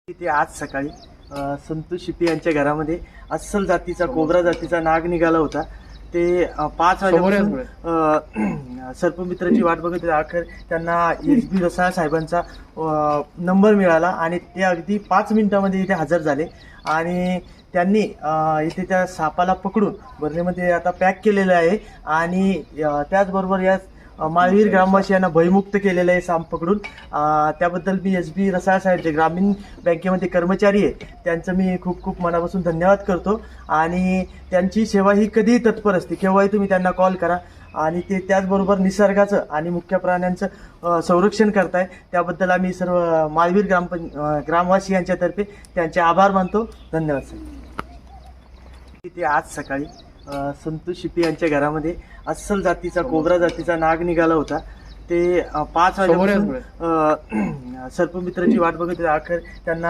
ते आज सकाळी संतोष शिपे यांच्या घरामध्ये अस्सल जातीचा कोबरा जातीचा नाग निघाला होता. ते 5 वाजेपासून सर्पमित्राची वाट बघत होते. अखेर त्यांना SB रसाळ साहेबांचा नंबर मिळाला आणि ते अगदी 5 मिनिटांमध्ये इथे हजर झाले आणि त्यांनी इथे त्या सापाला पकडून बरणीमध्ये आता पॅक केलेलं आहे आणि त्याचबरोबर या माळवीर ग्रामवासियांना भयमुक्त केलेलं आहे साप पकडून. त्याबद्दल मी SB रसाळ साहेब जे ग्रामीण बँकेमध्ये कर्मचारी आहे त्यांचं मी खूप खूप मनापासून धन्यवाद करतो आणि त्यांची सेवा ही कधीही तत्पर असते. केव्हाही तुम्ही त्यांना कॉल करा आणि ते त्याचबरोबर निसर्गाचं आणि मुख्य प्राण्यांचं संरक्षण करताय. त्याबद्दल आम्ही सर्व माळवीर ग्रामवासी यांच्यातर्फे त्यांचे आभार मानतो. धन्यवाद साहेब. ते आज सकाळी संतोष शिपे यांच्या घरामध्ये अस्सल जातीचा कोबरा जातीचा नाग निघाला होता. ते 5 वाजेपासून सर्पमित्राची वाट बघत होते. अखेर त्यांना